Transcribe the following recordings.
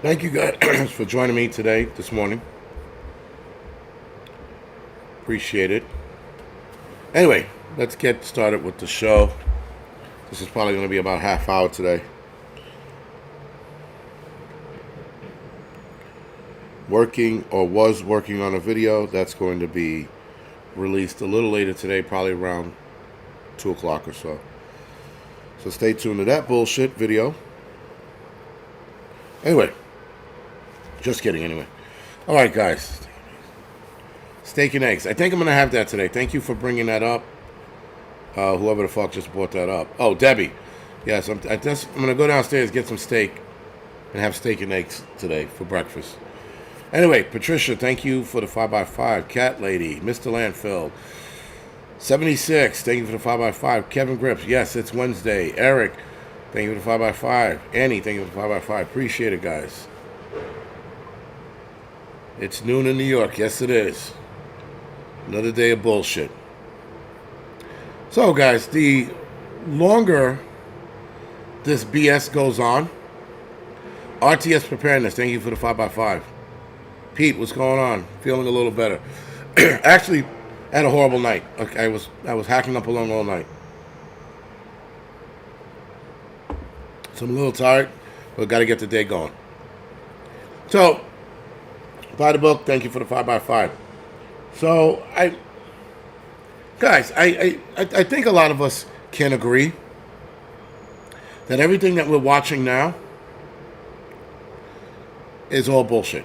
Thank you guys for joining me this morning. Appreciate it. Anyway, let's get started with the show. This is probably going to be about half hour today. Was working on a video that's going to be released a little later today, probably around 2 o'clock or so. So stay tuned to that bullshit video. Anyway, just kidding anyway. All right, guys. Steak and eggs. I think I'm going to have that today. Thank you for bringing that up. Whoever the fuck just brought that up. Oh, Debbie. Yes, I'm going to go downstairs, get some steak, and have steak and eggs today for breakfast. Anyway, Patricia, thank you for the 5x5. Cat Lady, Mr. Landfill, 76, thank you for the 5x5. Kevin Grips, yes, it's Wednesday. Eric, thank you for the 5x5. Annie, thank you for the 5x5. Appreciate it, guys. It's noon in New York. Yes, it is. Another day of bullshit. So, guys, the longer this BS goes on, RTS Preparedness, thank you for the 5x5. Pete, what's going on? Feeling a little better. Actually, had a horrible night. Okay, I was hacking up a lung all night. So I'm a little tired, but got to get the day going. So, buy the book. Thank you for the 5x5. So, I think a lot of us can agree that everything that we're watching now is all bullshit.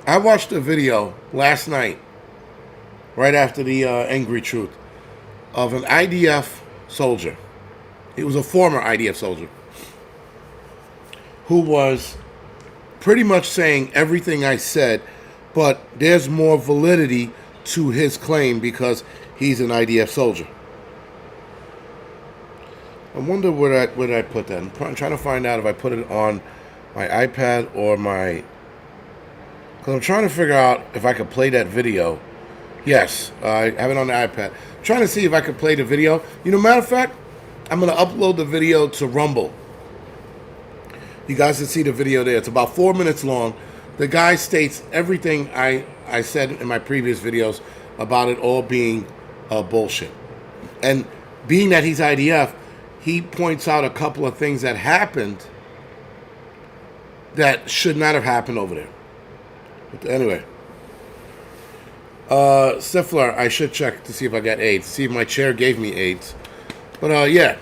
I watched a video last night, right after the Angry Truth, of an IDF soldier. He was a former IDF soldier who was pretty much saying everything I said, but there's more validity to his claim because he's an IDF soldier. I wonder where I put that. I'm trying to find out if I put it on my iPad or my... Because I'm trying to figure out if I could play that video. Yes, I have it on the iPad. I'm trying to see if I could play the video. Matter of fact, I'm going to upload the video to Rumble. You guys can see the video there. It's about 4 minutes long. The guy states everything I said in my previous videos about it all being bullshit. And being that he's IDF, he points out a couple of things that happened that should not have happened over there. But anyway. Stifler, I should check to see if I got AIDS. See if my chair gave me AIDS. But yeah.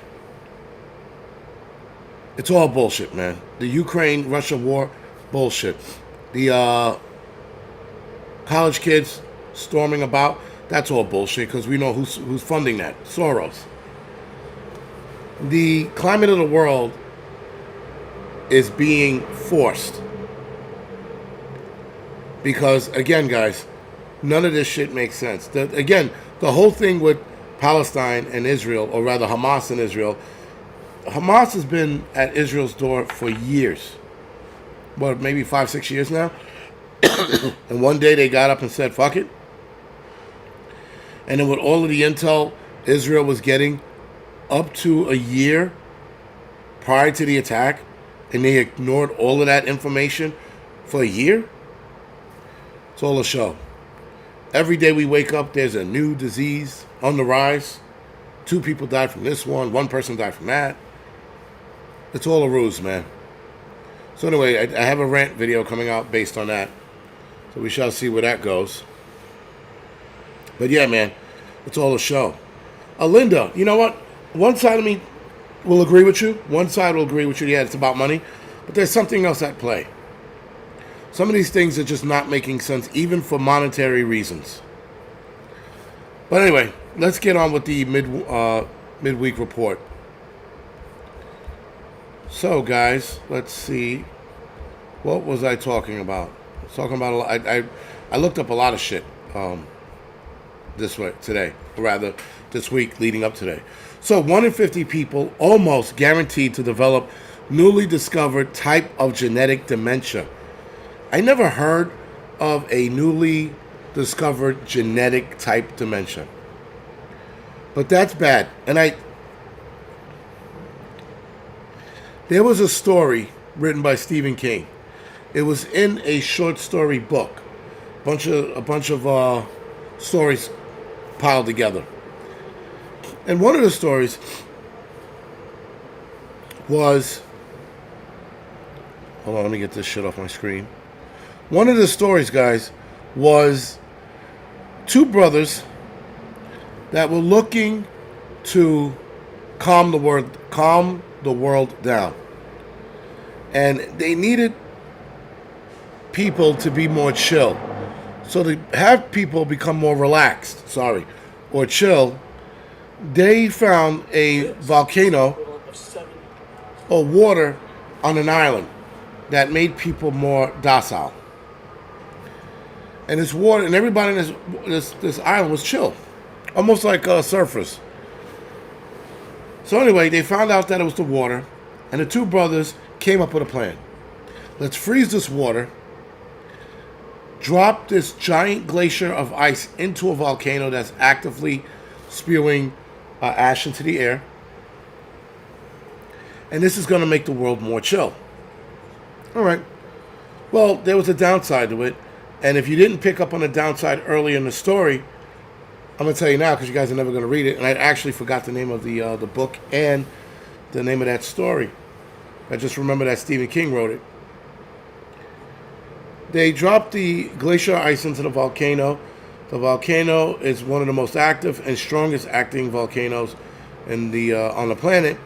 It's all bullshit, man. The Ukraine-Russia war, bullshit. The college kids storming about, that's all bullshit because we know who's funding that. Soros. The climate of the world is being forced. Because, again, guys, none of this shit makes sense. The whole thing with Palestine and Israel, or rather Hamas and Israel, Hamas has been at Israel's door for years. What, maybe 5-6 years now? And one day they got up and said, fuck it. And then with all of the intel Israel was getting up to a year prior to the attack, and they ignored all of that information for a year, it's all a show. Every day we wake up, there's a new disease on the rise. 2 people died from this one person died from that. It's all a ruse, man. So anyway, I have a rant video coming out based on that. So we shall see where that goes. But yeah, man, it's all a show. Linda, you know what? One side of me will agree with you. One side will agree with you. Yeah, it's about money. But there's something else at play. Some of these things are just not making sense, even for monetary reasons. But anyway, let's get on with the midweek report. So, guys, let's see. What was I talking about? I was talking about I looked up a lot of shit this week leading up today. So, 1 in 50 people almost guaranteed to develop newly discovered type of genetic dementia. I never heard of a newly discovered genetic type dementia. But that's bad. And there was a story written by Stephen King. It was in a short story book, a bunch of stories piled together. And one of the stories was, hold on, let me get this shit off my screen. One of the stories, guys, was two brothers that were looking to calm the world down, and they needed people to be more chill. So to have people become more relaxed, or chill, they found a volcano or water on an island that made people more docile. And this water, and everybody in this island was chill, almost like surfers. So anyway, they found out that it was the water, and the two brothers came up with a plan. Let's freeze this water, drop this giant glacier of ice into a volcano that's actively spewing ash into the air, and this is going to make the world more chill. All right. Well, there was a downside to it, and if you didn't pick up on the downside early in the story, I'm going to tell you now because you guys are never going to read it, and I actually forgot the name of the book and the name of that story. I just remember that Stephen King wrote it. They dropped the glacier ice into the volcano. The volcano is one of the most active and strongest acting volcanoes on the planet.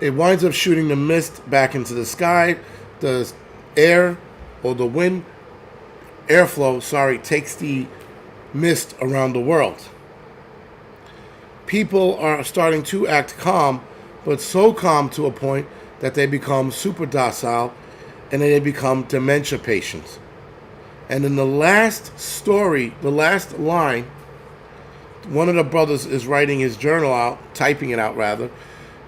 It winds up shooting the mist back into the sky. The air, or the wind, airflow, takes the mist around the world. People are starting to act calm, but so calm to a point that they become super docile, and then they become dementia patients. And in the last story, the last line, one of the brothers is writing his journal out, typing it out rather.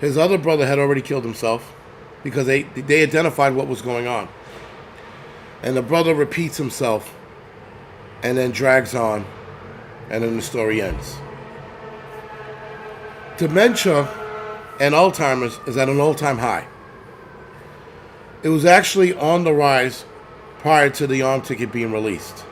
His other brother had already killed himself because they identified what was going on. And the brother repeats himself and then drags on, and then the story ends. Dementia and Alzheimer's is at an all-time high. It was actually on the rise prior to the arm ticket being released.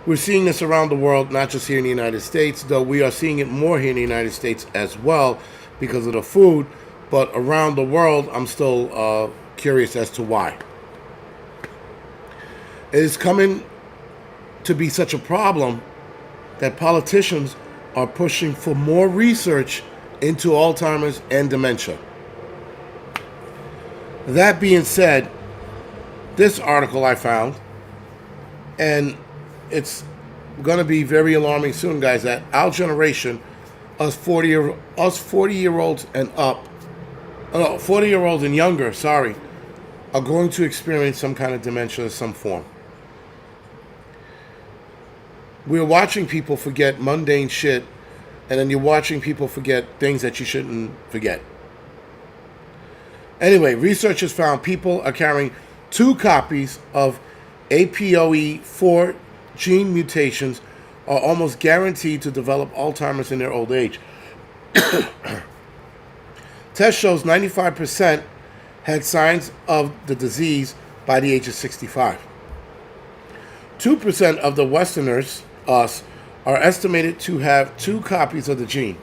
We're seeing this around the world, not just here in the United States, though we are seeing it more here in the United States as well because of the food, but around the world, I'm still curious as to why. It is coming to be such a problem that politicians are pushing for more research into Alzheimer's and dementia. That being said, this article I found, and it's going to be very alarming soon, guys, that our generation, us 40-year-olds and up, 40-year-olds and younger, are going to experience some kind of dementia of some form. We're watching people forget mundane shit, and then you're watching people forget things that you shouldn't forget. Anyway, researchers found people are carrying 2 copies of APOE4 gene mutations are almost guaranteed to develop Alzheimer's in their old age. Test shows 95% had signs of the disease by the age of 65. 2% of the Westerners, us, are estimated to have 2 copies of the gene.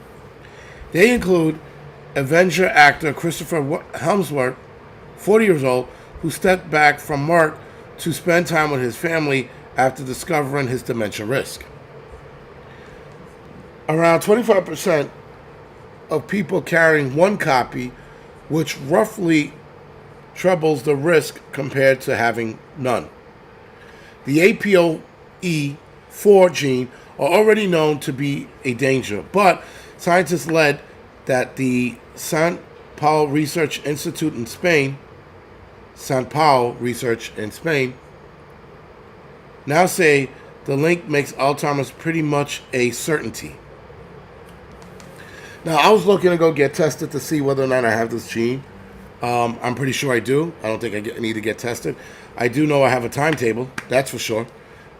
They include Avenger actor Christopher Hemsworth, 40 years old, who stepped back from work to spend time with his family after discovering his dementia risk. Around 25% of people carrying 1 copy, which roughly trebles the risk compared to having none. The APOE4 gene are already known to be a danger, but scientists led that the San Paulo Research Institute in Spain, now say the link makes Alzheimer's pretty much a certainty. Now, I was looking to go get tested to see whether or not I have this gene. I'm pretty sure I do. I don't think I need to get tested. I do know I have a timetable, that's for sure.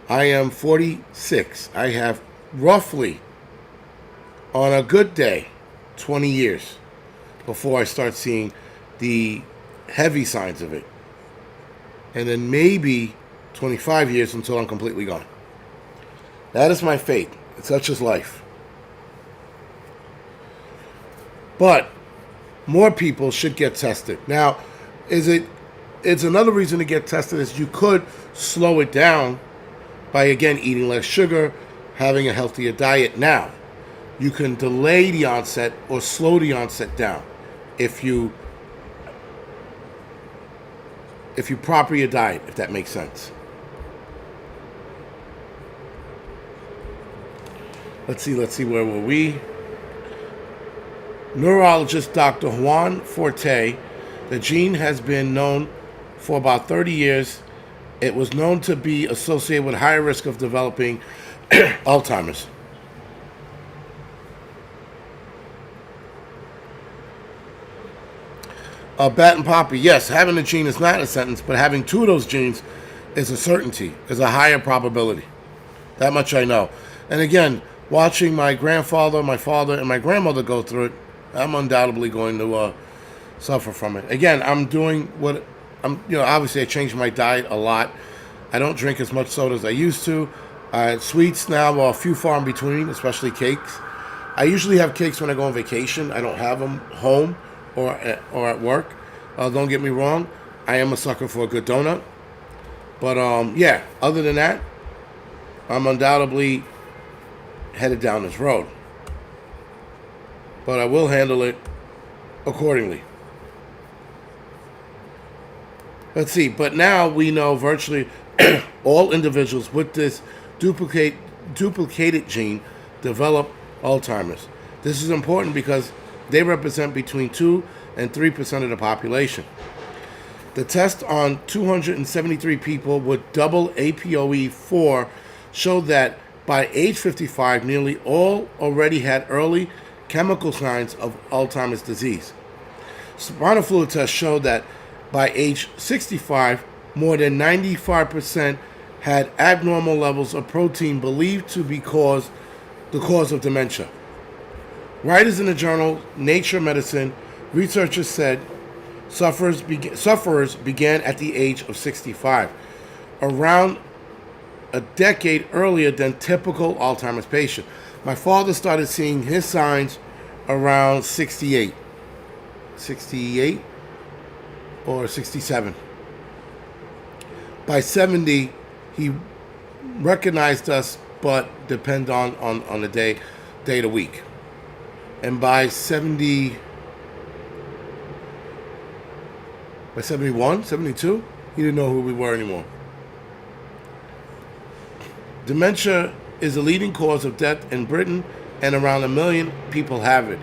I am 46. I have roughly, on a good day, 20 years before I start seeing the heavy signs of it. And then maybe 25 years until I'm completely gone. That is my fate. Such is life. But more people should get tested. Now, it's another reason to get tested is you could slow it down by, again, eating less sugar, having a healthier diet. Now, you can delay the onset or slow the onset down if you proper your diet, if that makes sense. Let's see, where were we? Neurologist Dr. Juan Forte, the gene has been known for about 30 years. It was known to be associated with higher risk of developing Alzheimer's. Bat and Poppy, yes, having a gene is not a sentence, but having two of those genes is a certainty, is a higher probability. That much I know. And again, watching my grandfather, my father, and my grandmother go through it, I'm undoubtedly going to suffer from it. Again, I'm doing what obviously I changed my diet a lot. I don't drink as much soda as I used to. Sweets now are few far in between, especially cakes. I usually have cakes when I go on vacation. I don't have them home or at work. Don't get me wrong. I am a sucker for a good donut. But yeah, other than that, I'm undoubtedly headed down this road. But I will handle it accordingly. Let's see. But now we know virtually all individuals with this duplicated gene develop Alzheimer's. This is important because they represent between 2 and 3% of the population. The test on 273 people with double APOE4 showed that by age 55, nearly all already had early chemical signs of Alzheimer's disease. Spinal fluid tests showed that by age 65, more than 95% had abnormal levels of protein believed to be the cause of dementia. Writers in the journal Nature Medicine, researchers said sufferers began at the age of 65, around a decade earlier than typical Alzheimer's patient. My father started seeing his signs around 68 or 67. By 70, he recognized us, but depend on the day of the week. And by 71, 72, he didn't know who we were anymore. Dementia is the leading cause of death in Britain, and around 1 million people have it,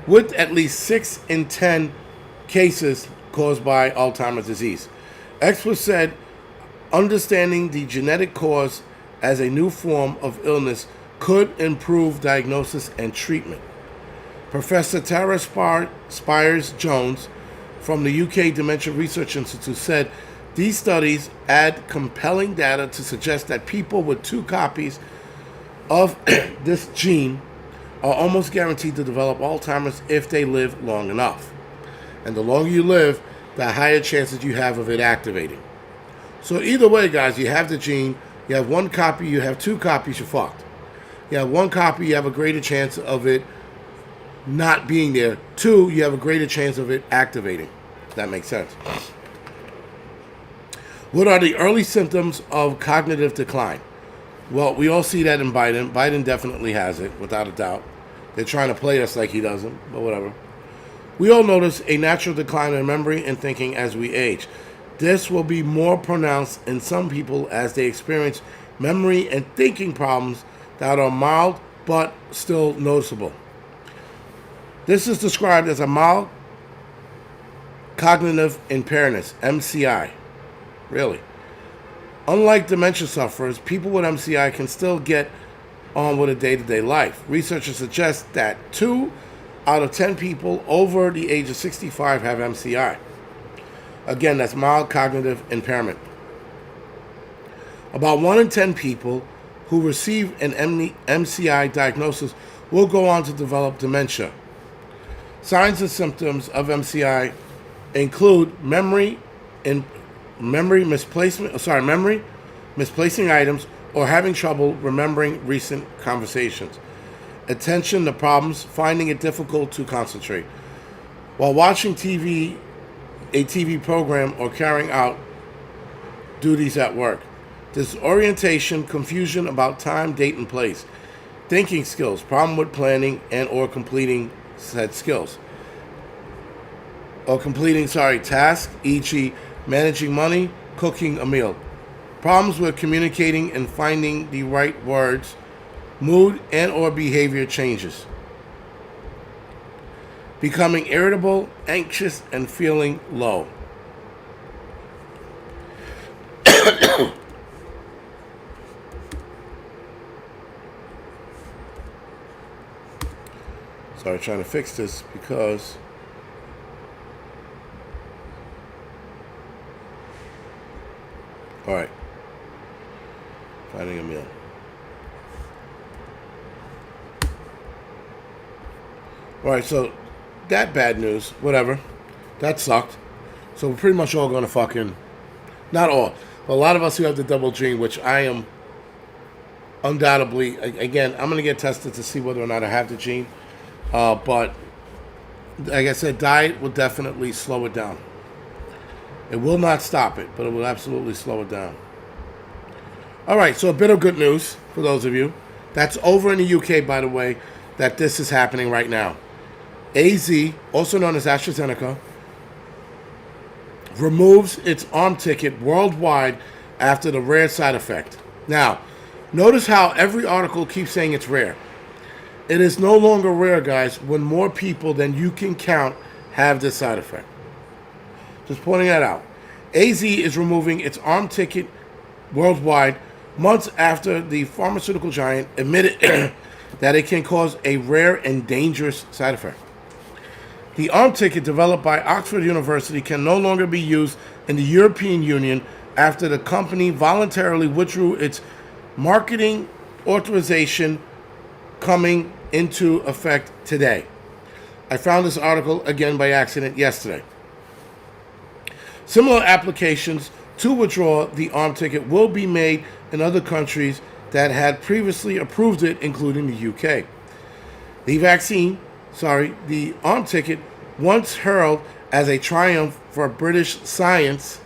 with at least 6 in 10 cases caused by Alzheimer's disease. Experts said understanding the genetic cause as a new form of illness could improve diagnosis and treatment. Professor Tara Spires-Jones from the UK Dementia Research Institute said these studies add compelling data to suggest that people with 2 copies of this gene are almost guaranteed to develop Alzheimer's if they live long enough. And the longer you live, the higher chances you have of it activating. So either way, guys, you have the gene, you have 1 copy, you have 2 copies, you're fucked. You have 1 copy, you have a greater chance of it not being there. 2, you have a greater chance of it activating. If that makes sense. What are the early symptoms of cognitive decline? Well, we all see that in Biden. Biden definitely has it, without a doubt. They're trying to play us like he doesn't, but whatever. We all notice a natural decline in memory and thinking as we age. This will be more pronounced in some people as they experience memory and thinking problems that are mild but still noticeable. This is described as a mild cognitive impairment, MCI. Really. Unlike dementia sufferers, people with MCI can still get on with a day-to-day life. Researchers suggest that 2 out of 10 people over the age of 65 have MCI. Again, that's mild cognitive impairment. About 1 in 10 people who receive an MCI diagnosis will go on to develop dementia. Signs and symptoms of MCI include memory misplacing items, or having trouble remembering recent conversations. Attention to problems, finding it difficult to concentrate. While watching a TV program, or carrying out duties at work. Disorientation, confusion about time, date, and place. Thinking skills, problem with planning and or completing said skills. Or completing, tasks, e.g. managing money, cooking a meal. Problems with communicating and finding the right words. Mood and or behavior changes. Becoming irritable, anxious, and feeling low. Sorry, trying to fix this because all right, finding a meal. All right, so that bad news, whatever, that sucked. So we're pretty much all going to fucking, not all, but a lot of us who have the double gene, which I am undoubtedly, again, I'm going to get tested to see whether or not I have the gene. But like I said, diet will definitely slow it down. It will not stop it, but it will absolutely slow it down. All right, so a bit of good news for those of you. That's over in the UK, by the way, that this is happening right now. AZ, also known as AstraZeneca, removes its arm ticket worldwide after the rare side effect. Now, notice how every article keeps saying it's rare. It is no longer rare, guys, when more people than you can count have this side effect. Just pointing that out. AZ is removing its arm ticket worldwide months after the pharmaceutical giant admitted that it can cause a rare and dangerous side effect. The arm ticket developed by Oxford University can no longer be used in the European Union after the company voluntarily withdrew its marketing authorization coming into effect today. I found this article again by accident yesterday. Similar applications to withdraw the arm ticket will be made in other countries that had previously approved it, including the UK. The arm ticket, once heralded as a triumph for British science,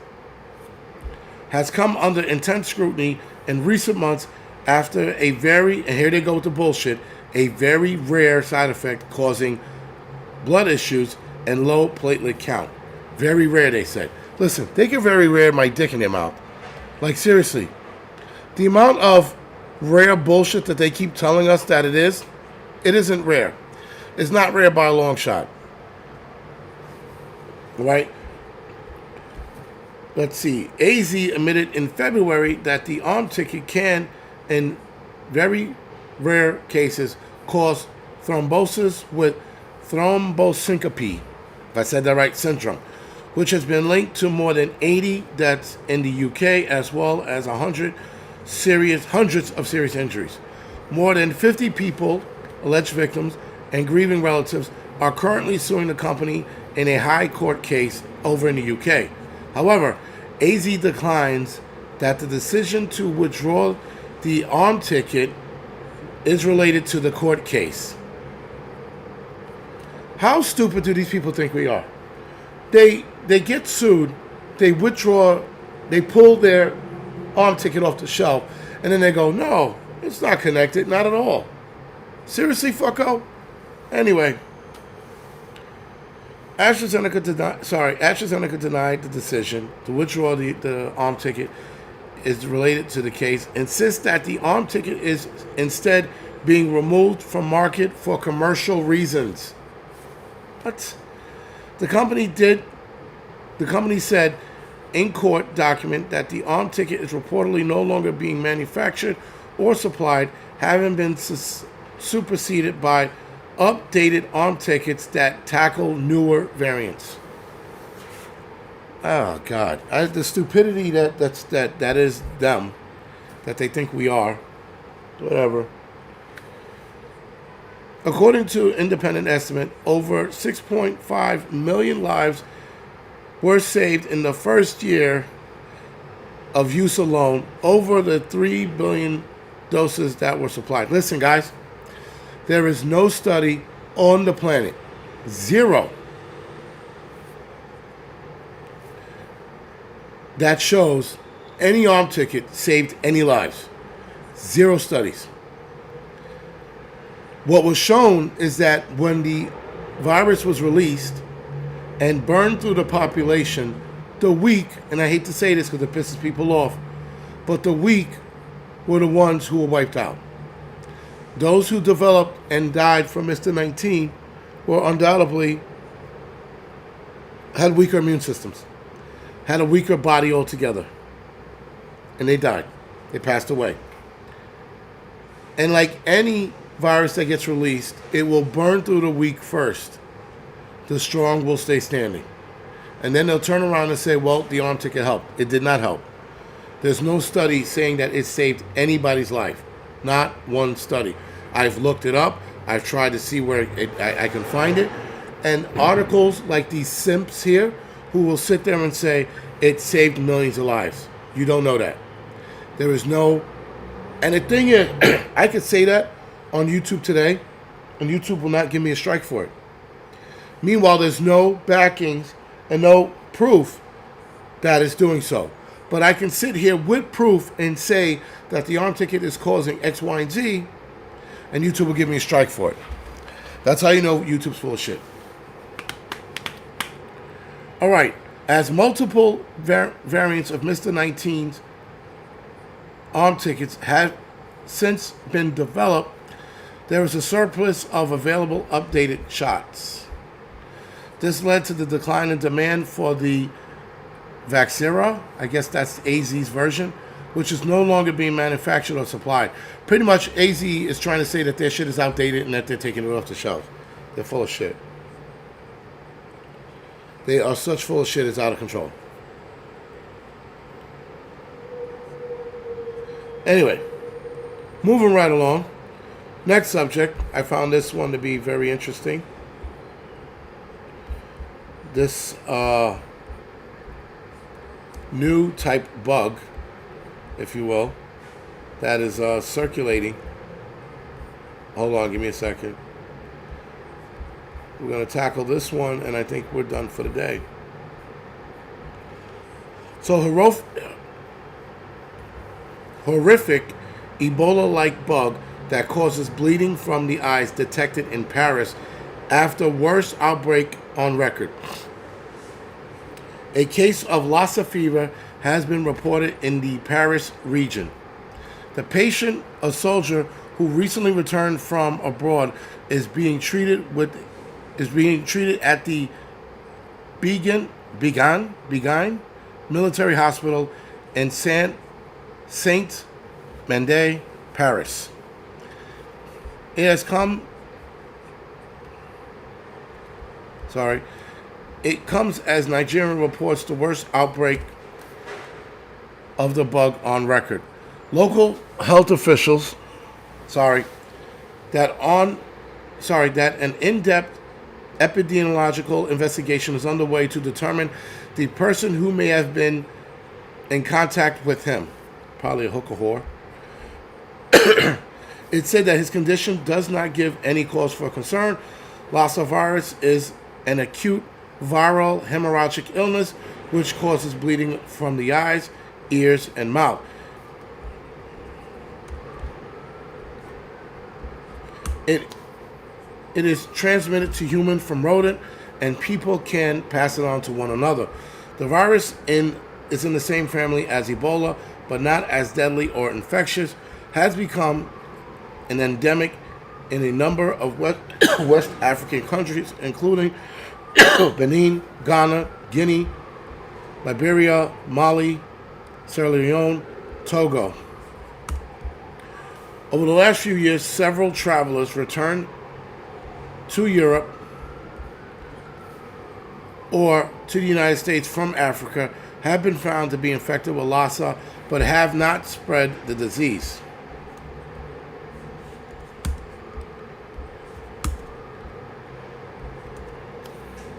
has come under intense scrutiny in recent months after a very, and here they go with the bullshit, a very rare side effect causing blood issues and low platelet count. Very rare, they said. Listen, they get very rare my dick in their mouth. Like, seriously. The amount of rare bullshit that they keep telling us that it isn't rare. It's not rare by a long shot. Right? Let's see. AZ admitted in February that the arm ticket can, in very rare cases, cause thrombosis with thrombosyncopy, if I said that right, syndrome, which has been linked to more than 80 deaths in the UK, as well as hundreds of serious injuries. More than 50 people, alleged victims, and grieving relatives are currently suing the company in a high court case over in the UK. However, AZ declines that the decision to withdraw the arm ticket is related to the court case. How stupid do these people think we are? They get sued, they withdraw, they pull their arm ticket off the shelf, and then they go, no, it's not connected, not at all. Seriously, fucko? Anyway, AstraZeneca denied the decision to withdraw the arm ticket is related to the case, insists that the arm ticket is instead being removed from market for commercial reasons. What? The company said in court document that the arm ticket is reportedly no longer being manufactured or supplied, having been superseded by updated arm tickets that tackle newer variants. Oh God! The stupidity that is them, that they think we are, whatever. According to independent estimate, over 6.5 million lives were saved in the first year of use alone over the 3 billion doses that were supplied. Listen, guys, there is no study on the planet, zero, that shows any arm ticket saved any lives. Zero studies. What was shown is that when the virus was released and burned through the population, the weak, and I hate to say this because it pisses people off, but the weak were the ones who were wiped out. Those who developed and died from Mr. 19 were undoubtedly had weaker immune systems, had a weaker body altogether, and they died. They passed away. And like any virus that gets released, it will burn through the weak first. The strong will stay standing. And then they'll turn around and say, well, the arm ticket helped. It did not help. There's no study saying that it saved anybody's life. Not one study. I've looked it up. I've tried to see where I can find it. And articles like these simps here who will sit there and say it saved millions of lives. You don't know that. There is no... And the thing is, I could say that on YouTube today, and YouTube will not give me a strike for it. Meanwhile, there's no backings and no proof that it's doing so. But I can sit here with proof and say that the arm ticket is causing X, Y, and Z, and YouTube will give me a strike for it. That's how you know YouTube's full of shit. All right. As multiple variants of Mr. 19's arm tickets have since been developed, there is a surplus of available updated shots. This led to the decline in demand for the Vaxera, I guess that's AZ's version, which is no longer being manufactured or supplied. Pretty much AZ is trying to say that their shit is outdated and that they're taking it off the shelf. They're full of shit. They are such full of shit, it's out of control. Anyway, moving right along. Next subject, I found this one to be very interesting. This new type bug, if you will, that is circulating. Hold on, give me a second. We're going to tackle this one, and I think we're done for the day. So, horrific Ebola-like bug that causes bleeding from the eyes detected in Paris after worst outbreak on record. A case of Lassa fever has been reported in the Paris region. The patient, a soldier who recently returned from abroad, is being treated at the Bigane military hospital in Saint-Mandé, Paris. It comes as Nigeria reports the worst outbreak of the bug on record. Local health officials, that an in-depth epidemiological investigation is underway to determine the person who may have been in contact with him, probably a hooker whore. It said that his condition does not give any cause for concern. Lassa virus is an acute viral hemorrhagic illness which causes bleeding from the eyes, ears, and mouth. It is transmitted to human from rodent, and people can pass it on to one another. The virus is in the same family as Ebola, but not as deadly or infectious, has become an endemic in a number of West African countries, including Benin, Ghana, Guinea, Liberia, Mali, Sierra Leone, Togo. Over the last few years, several travelers returned to Europe or to the United States from Africa have been found to be infected with Lassa, but have not spread the disease.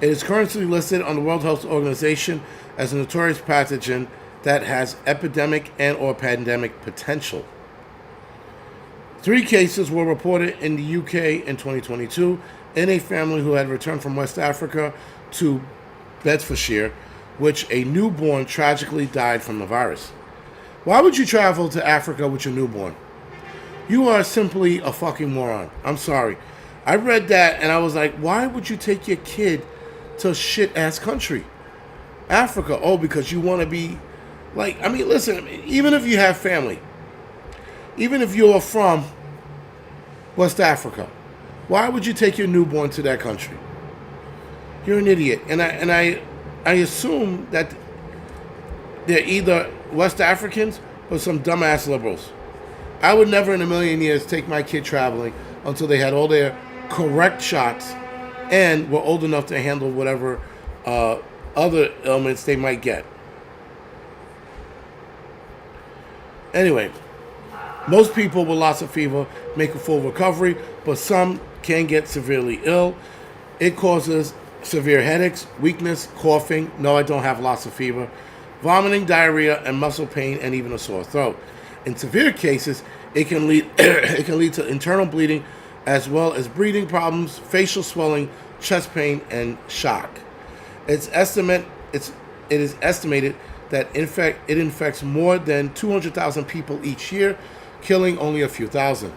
It is currently listed on the World Health Organization as a notorious pathogen that has epidemic and or pandemic potential. 3 cases were reported in the UK in 2022 in a family who had returned from West Africa to Bedfordshire, which a newborn tragically died from the virus. Why would you travel to Africa with your newborn? You are simply a fucking moron. I'm sorry. I read that and I was like, why would you take your kid to a shit-ass country? Africa. Oh, because you want to be like, I mean, listen, even if you have family, even if you're from West Africa, why would you take your newborn to that country? You're an idiot. And I assume that they're either West Africans or some dumbass liberals. I would never in a million years take my kid traveling until they had all their correct shots and were old enough to handle whatever other ailments they might get. Anyway, most people with Lassa fever make a full recovery, but some can get severely ill. It causes severe headaches, weakness, coughing. No, I don't have Lassa fever. Vomiting, diarrhea, and muscle pain, and even a sore throat. In severe cases, it can lead to internal bleeding, as well as breathing problems, facial swelling, chest pain, and shock. It is estimated that it infects more than 200,000 people each year, killing only a few thousand.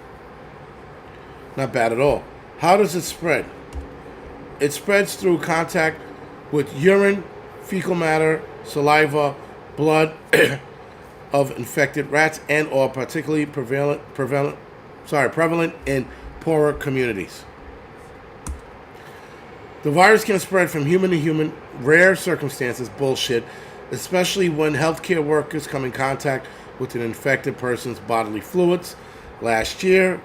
Not bad at all. How does it spread? It spreads through contact with urine, fecal matter, saliva, blood of infected rats, and or particularly prevalent in poorer communities. The virus can spread from human to human, rare circumstances, bullshit, especially when healthcare workers come in contact with an infected person's bodily fluids. Last year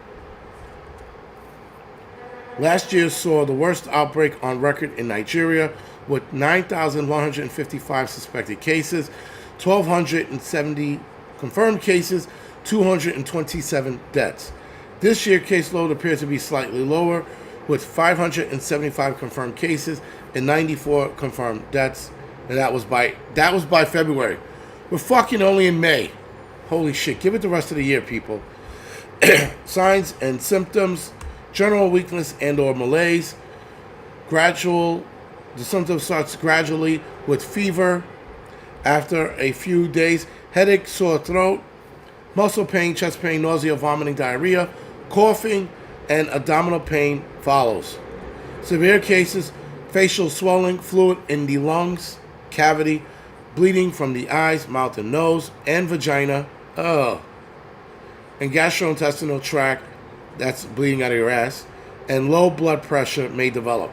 saw the worst outbreak on record in Nigeria, with 9,155 suspected cases, 1,270 confirmed cases, 227 deaths. This year's caseload appears to be slightly lower, with 575 confirmed cases and 94 confirmed deaths. And that was by February. We're fucking only in May. Holy shit, give it the rest of the year, people. Signs and symptoms: general weakness and or malaise. The symptoms starts gradually with fever. After a few days, headache, sore throat, muscle pain, chest pain, nausea, vomiting, diarrhea, coughing, and abdominal pain follows. Severe cases: facial swelling, fluid in the lungs, cavity, bleeding from the eyes, mouth, and nose, and vagina, and gastrointestinal tract, that's bleeding out of your ass, and low blood pressure may develop.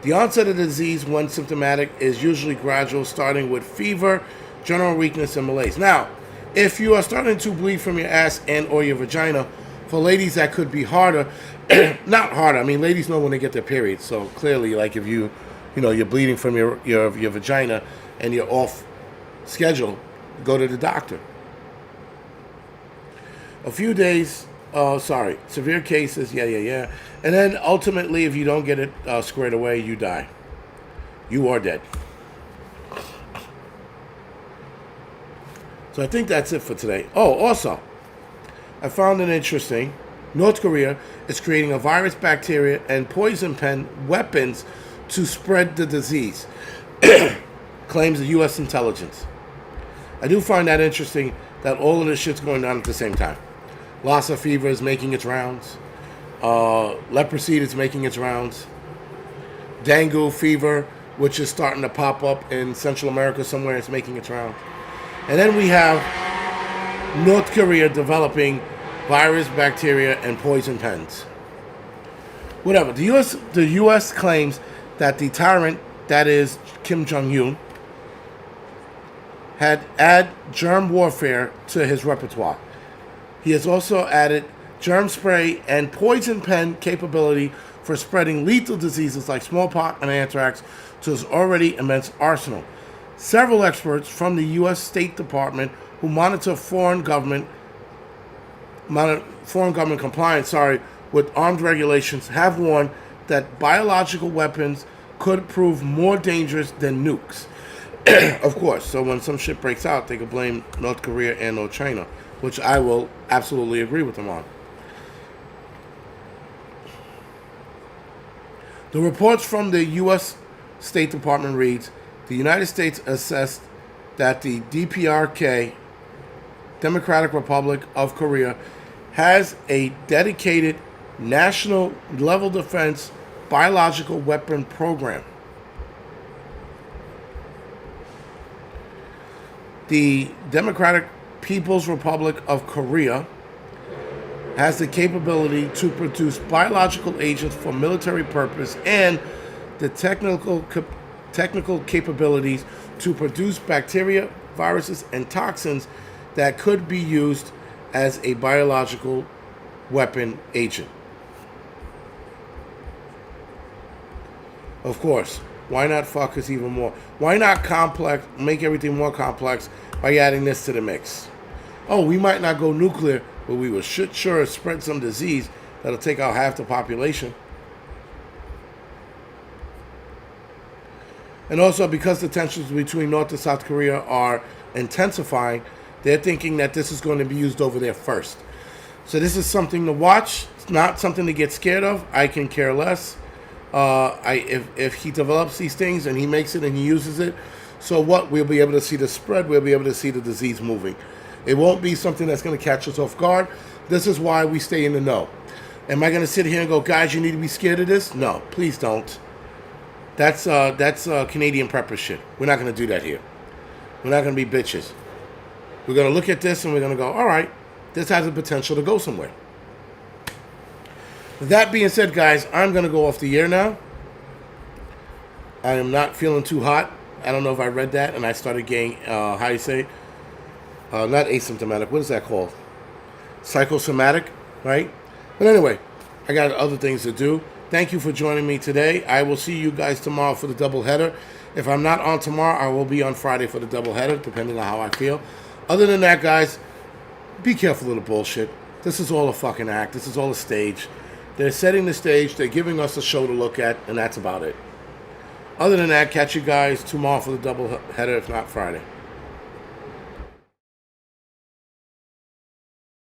The onset of the disease, when symptomatic, is usually gradual, starting with fever, general weakness, and malaise. Now, if you are starting to bleed from your ass and or your vagina, for ladies that could be harder, not harder, I mean, ladies know when they get their period, so clearly, like if you're bleeding from your vagina and you're off schedule, go to the doctor. A few days, severe cases, yeah. And then ultimately, if you don't get it squared away, you die. You are dead. So I think that's it for today. Oh, also, I found it interesting. North Korea is creating a virus, bacteria, and poison pen weapons to spread the disease, claims the U.S. intelligence. I do find that interesting that all of this shit's going on at the same time. Lassa fever is making its rounds. Leprosy is making its rounds. Dengue fever, which is starting to pop up in Central America somewhere, is making its rounds. And then we have North Korea developing virus, bacteria, and poison pens. Whatever. The U.S. claims that the tyrant, that is Kim Jong-un, had added germ warfare to his repertoire. He has also added germ spray and poison pen capability for spreading lethal diseases like smallpox and anthrax to his already immense arsenal. Several experts from the U.S. State Department who monitor foreign government compliance, with armed regulations have warned that biological weapons could prove more dangerous than nukes. Of course, so when some shit breaks out, they can blame North Korea and or China, which I will absolutely agree with them on. The reports from the U.S. State Department reads, the United States assessed that the DPRK, Democratic Republic of Korea, has a dedicated national level defense biological weapon program. The Democratic People's Republic of Korea has the capability to produce biological agents for military purpose and the technical capabilities to produce bacteria, viruses, and toxins that could be used as a biological weapon agent. Of course, why not fuck us even more? Why not make everything more complex by adding this to the mix? Oh, we might not go nuclear, but we will sure spread some disease that'll take out half the population. And also, because the tensions between North and South Korea are intensifying, they're thinking that this is going to be used over there first. So this is something to watch. It's not something to get scared of. I can care less. If he develops these things and he makes it and he uses it, so what? We'll be able to see the spread. We'll be able to see the disease moving. It won't be something that's going to catch us off guard. This is why we stay in the know. Am I going to sit here and go, guys, you need to be scared of this? No, please don't. That's Canadian prepper shit. We're not going to do that here. We're not going to be bitches. We're going to look at this and we're going to go, all right, this has the potential to go somewhere. With that being said, guys, I'm going to go off the air now. I am not feeling too hot. I don't know if I read that and I started getting, how you say it? Not asymptomatic. What is that called? Psychosomatic, right? But anyway, I got other things to do. Thank you for joining me today. I will see you guys tomorrow for the doubleheader. If I'm not on tomorrow, I will be on Friday for the doubleheader, depending on how I feel. Other than that, guys, be careful of the bullshit. This is all a fucking act. This is all a stage. They're setting the stage. They're giving us a show to look at, and that's about it. Other than that, catch you guys tomorrow for the doubleheader, if not Friday.